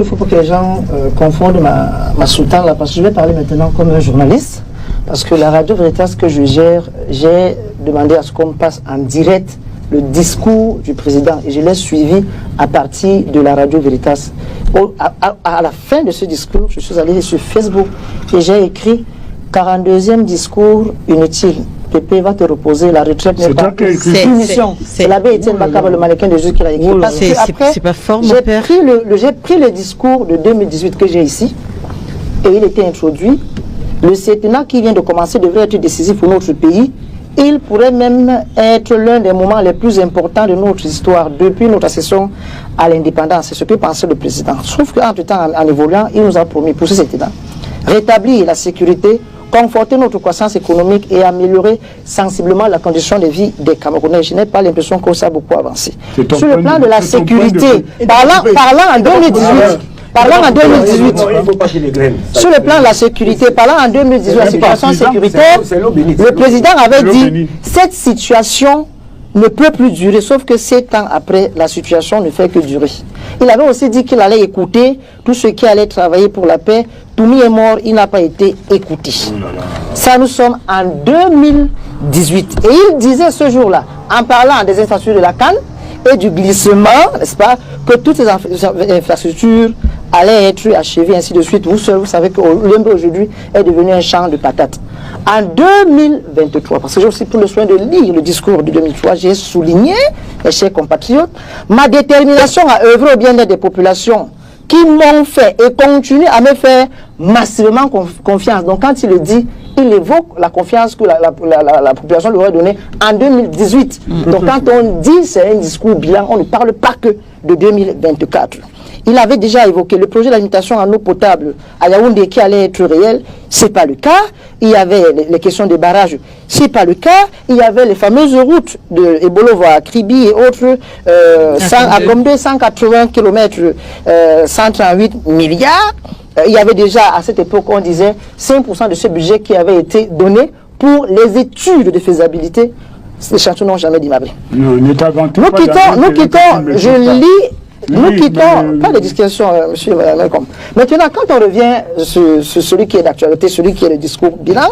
qu'il faut pas que les gens confondent ma sultane là, parce que je vais parler maintenant comme un journaliste. Parce que la Radio Veritas que je gère, j'ai demandé à ce qu'on passe en direct le discours du président et je l'ai suivi à partir de la Radio Veritas. À la fin de ce discours, je suis allé sur Facebook et j'ai écrit 42e discours inutile. Pépé va te reposer, la retraite n'est pas une mission. C'est l'abbé Étienne Bakaba, le mannequin de Jésus qui l'a écrit. C'est pas fort, mon père. J'ai pris le discours de 2018 que j'ai ici et il était introduit. Le septennat qui vient de commencer devrait être décisif pour notre pays. Il pourrait même être l'un des moments les plus importants de notre histoire depuis notre accession à l'indépendance. C'est ce que pensait le président. Sauf qu'entre-temps, en évoluant, il nous a promis pour ce septennat rétablir la sécurité, conforter notre croissance économique et améliorer sensiblement la condition de vie des Camerounais. Je n'ai pas l'impression que ça a beaucoup avancé. Sur le plan de la sécurité, parlant en 2018... Parlant en 2018, sur le plan de la sécurité, parlant en 2018 de la situation sécuritaire, le président avait dit cette situation ne peut plus durer, sauf que 7 ans après, la situation ne fait que durer. Il avait aussi dit qu'il allait écouter tous ceux qui allaient travailler pour la paix. Toumi est mort, il n'a pas été écouté. Ça, nous sommes en 2018. Et il disait ce jour-là, en parlant des infrastructures de la CAN et du glissement, n'est-ce pas, que toutes ces infrastructures allaient être achevées, ainsi de suite. Vous savez que l'Olymbe aujourd'hui est devenu un champ de patates. En 2023, parce que j'ai aussi pris le soin de lire le discours de 2003, j'ai souligné, mes chers compatriotes, ma détermination à œuvrer au bien-être des populations qui m'ont fait et continuent à me faire massivement confiance. Donc quand il le dit, il évoque la confiance que la population lui aurait donnée en 2018. Donc quand on dit c'est un discours bilan, on ne parle pas que de 2024. Il avait déjà évoqué le projet d'alimentation en eau potable à Yaoundé qui allait être réel, c'est pas le cas. Il y avait les questions des barrages, c'est pas le cas. Il y avait les fameuses routes de Ebolovo à Kribi et autres, à Gombe, 180 km, 138 milliards. Il y avait déjà à cette époque, on disait 5% de ce budget qui avait été donné pour les études de faisabilité. Les chantiers n'ont jamais démarré. Nous quittons, je lis. Nous quittons, pas de discussion, monsieur Malcolm. Maintenant, quand on revient sur celui qui est d'actualité, celui qui est le discours bilan,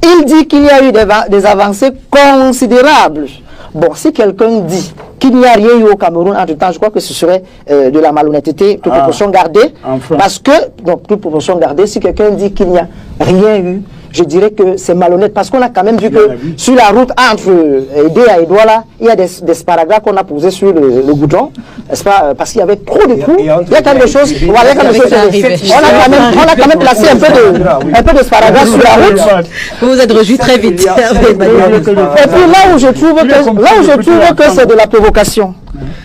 il dit qu'il y a eu des avancées considérables. Bon, si quelqu'un dit qu'il n'y a rien eu au Cameroun entre-temps, je crois que ce serait de la malhonnêteté, toute proportion gardée. Enfin. Parce que, donc, toute proportion gardée, si quelqu'un dit qu'il n'y a rien eu, je dirais que c'est malhonnête parce qu'on a quand même vu que sur la route entre Edé et Douala, il y a des sparadraps qu'on a posés sur le goudron, n'est-ce pas, parce qu'il y avait trop de trous. Il y a quand même des choses, on a quand même placé un peu de sparadraps sur la route. Vous vous êtes rejoui très vite. Et puis là où je trouve que c'est de la provocation.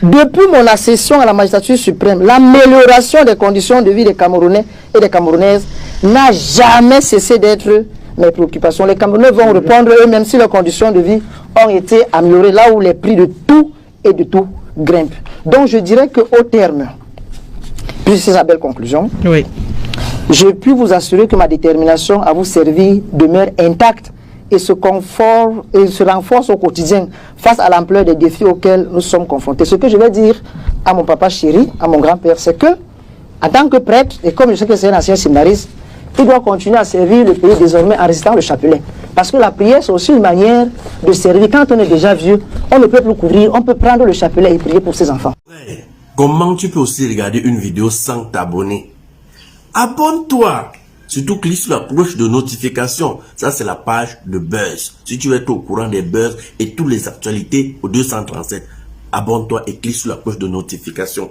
Depuis mon accession à la magistrature suprême, l'amélioration des conditions de vie des Camerounais et des Camerounaises n'a jamais cessé d'être mes préoccupations. Les Camerounais vont répondre eux-mêmes si leurs conditions de vie ont été améliorées là où les prix de tout et de tout grimpent. Donc je dirais qu'au terme, puis c'est sa belle conclusion, oui, je puis vous assurer que ma détermination à vous servir demeure intacte et se renforce au quotidien face à l'ampleur des défis auxquels nous sommes confrontés. Ce que je vais dire à mon papa chéri, à mon grand-père, c'est que, en tant que prêtre, et comme je sais que c'est un ancien séminariste, il doit continuer à servir le pays désormais en récitant le chapelet. Parce que la prière, c'est aussi une manière de servir. Quand on est déjà vieux, on ne peut plus couvrir, on peut prendre le chapelet et prier pour ses enfants. Ouais. Comment tu peux aussi regarder une vidéo sans t'abonner? Abonne-toi! Surtout clique sur la cloche de notification. Ça, c'est la page de Buzz. Si tu veux être au courant des buzz et toutes les actualités au 237, abonne-toi et clique sur la cloche de notification.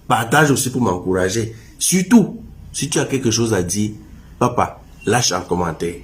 Partage aussi pour m'encourager. Surtout, si tu as quelque chose à dire, papa, lâche un commentaire.